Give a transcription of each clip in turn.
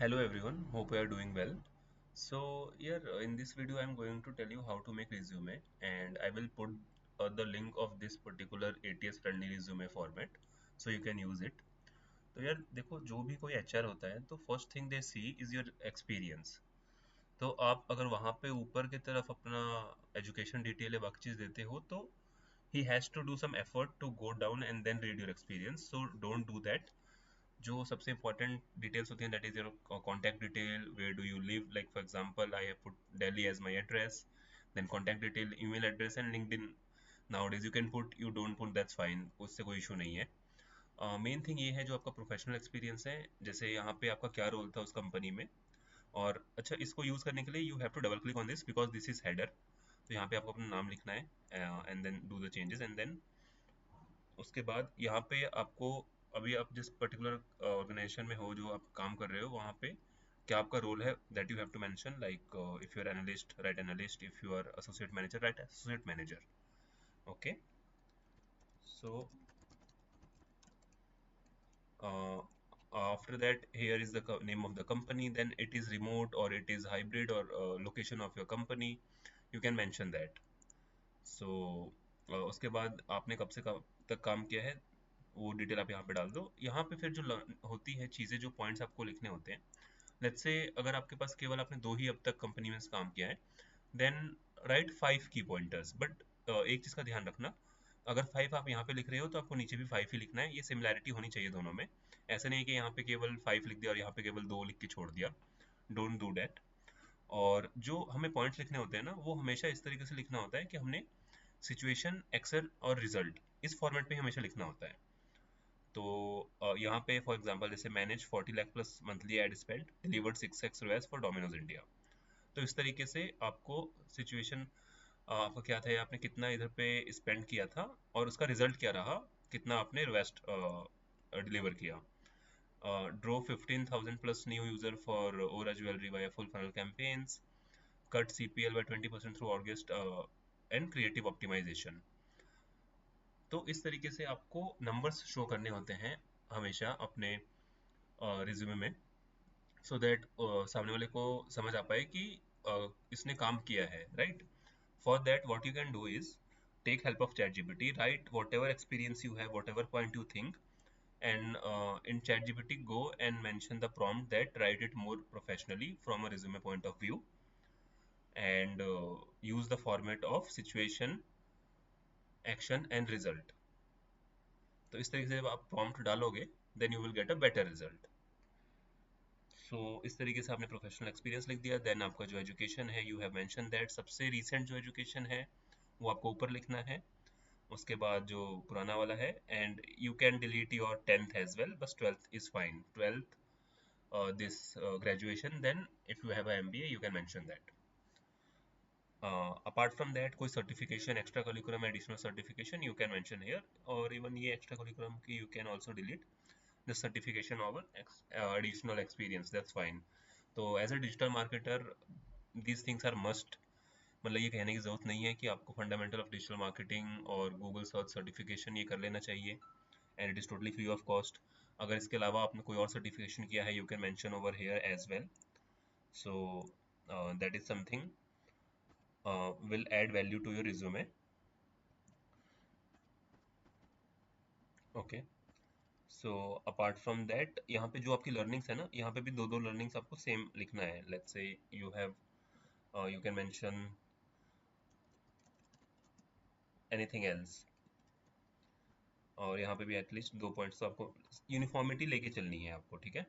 Hello everyone, hope you are doing well. So here in this video I am going to tell you how to make resume and I will put the link of this particular ATS friendly resume format so you can use it. तो यार देखो जो भी कोई HR होता है तो first thing they see is your experience. तो आप अगर वहाँ पे ऊपर की तरफ अपना एजुकेशन डिटेल या बाकी चीज़ देते हो तो he has to do some effort to go down and then read your experience, so don't do that. जो सबसे इंपॉर्टेंट डिटेल्स होती हैं that is your contact detail, where do you live, like for example I have put Delhi as my address, then contact detail, email address and LinkedIn. Nowadays you can put, you don't put, that's fine, उससे कोई issue नहीं है. Main thing ये है जो आपका professional experience है, जैसे यहाँ पे आपका क्या रोल था उस कंपनी में. और अच्छा, इसको यूज़ करने के लिए you have to double click on this because this is header. तो यहाँ पे आपको अपना नाम लिखना है and then do the changes and then उसके बाद यहाँ पे आपको अभी आप जिस पर्टिकुलर ऑर्गेनाइजेशन में हो जो आप काम कर रहे हो वहाँ पे क्या आपका रोल है, that you have to mention, like if you are analyst right analyst, if you are associate manager right associate manager. Okay. So after that, here is the name of the company, then it is remote or it is hybrid or location of your company, you can mention that. So उसके बाद आपने कब से कब तक काम किया है वो डिटेल आप यहाँ पे डाल दो. यहाँ पे फिर जो होती है चीज़ें, जो पॉइंट्स आपको लिखने होते हैं, लेट्स से अगर आपके पास केवल आपने 2 ही अब तक कंपनी में काम किया है, देन राइट 5 की पॉइंटर्स. बट एक चीज़ का ध्यान रखना, अगर 5 आप यहाँ पे लिख रहे हो तो आपको नीचे भी 5 ही लिखना है. ये सिमिलैरिटी होनी चाहिए दोनों में. ऐसा नहीं है कि यहाँ पे केवल 5 लिख दिया और यहाँ पे केवल 2 लिख के छोड़ दिया. Don't do that. और जो हमें पॉइंट्स लिखने होते हैं ना, वो हमेशा इस तरीके से लिखना होता है कि हमने सिचुएशन, एक्सेल और रिजल्ट इस फॉर्मेट में हमेशा लिखना होता है. तो यहाँ पे फॉर एग्जांपल जैसे manage 40 lakh plus monthly ad spend, delivered 6x revise for Domino's India. तो इस तरीके से आपको सिचुएशन आपका क्या था, आपने कितना इधर पे स्पेंड किया था और उसका रिजल्ट क्या रहा, कितना आपने रिवेस्ट डिलीवर किया. Drew 15,000 plus new user for Aura jewellery via full funnel campaigns, cut CPL by 20% through August and creative optimisation. तो इस तरीके से आपको नंबर्स शो करने होते हैं हमेशा अपने रिज्यूमे में, सो दैट सामने वाले को समझ आ पाए कि इसने काम किया है, right. For that what you can do is take help of ChatGPT, right whatever experience you have, whatever point you think, and in ChatGPT go and mention the prompt that write it more professionally from a resume point of view, and use the format of situation, action and result. तो इस तरीके से जब आप prompt डालोगे then you will get a better result. सो इस तरीके से आपने प्रोफेशनल एक्सपीरियंस लिख दिया. देन आपका जो एजुकेशन है, यू हैव मेंशन दैट सबसे रिसेंट जो एजुकेशन है वो आपको ऊपर लिखना है. उसके बाद जो पुराना वाला है, and you can delete your 10th as well, बस 12th is fine. 12th this graduation, then if you have a MBA you can mention that. Apart from that, कोई certification, extra curriculum, additional certification you can mention here. और even ये extra curriculum की you can also delete the certification of additional experience, that's fine. तो as a digital marketer these things are must. मतलब ये कहने की ज़रूरत नहीं है कि आपको फंडामेंटल ऑफ डिजिटल मार्केटिंग और गूगल सर्च सर्टिफिकेशन ये कर लेना चाहिए, and it is totally free of cost. अगर इसके अलावा आपने कोई और सर्टिफिकेशन किया है, you can mention over here as well. So that is something will add value to your resume. Okay. So apart from that, यहाँ पे जो आपकी लर्निंग्स है ना, यहाँ पे भी दो दो लर्निंग्स आपको सेम लिखना है. Let's say you have, you can mention anything else. और यहाँ पे भी एटलीस्ट 2 पॉइंट्स तो आपको यूनिफॉर्मिटी लेके चलनी है आपको, ठीक है.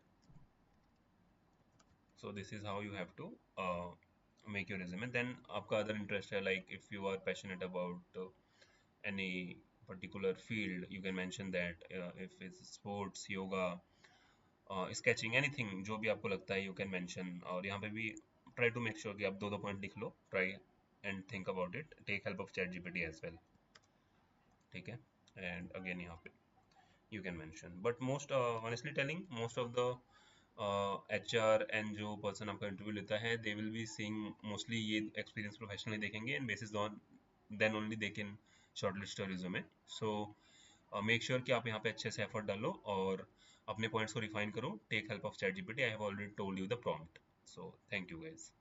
So this is how you have to make your resume. Then आपका अदर इंटरेस्ट है, like if you are passionate about any particular field, you can mention that. If it's sports, yoga, sketching, anything जो भी आपको लगता है you can mention. और यहाँ पे भी ट्राई टू मेक श्योर कि आप दो दो पॉइंट लिख लो. Try and think about it, take help of ChatGPT as well, ठीक है. एंड अगेन यहाँ पे you can mention. But most honestly telling, most of the HR and जो पर्सन आपका इंटरव्यू लेता है, they will be seeing mostly ये experience professionally देखेंगे, and basis on then only they can shortlist your resume. So make sure कि आप यहाँ पे अच्छे से एफर्ट डालो. और अपने पॉइंट्स को रिफाइन करो, take help of chat GPT, I have already told you the prompt. So thank you guys.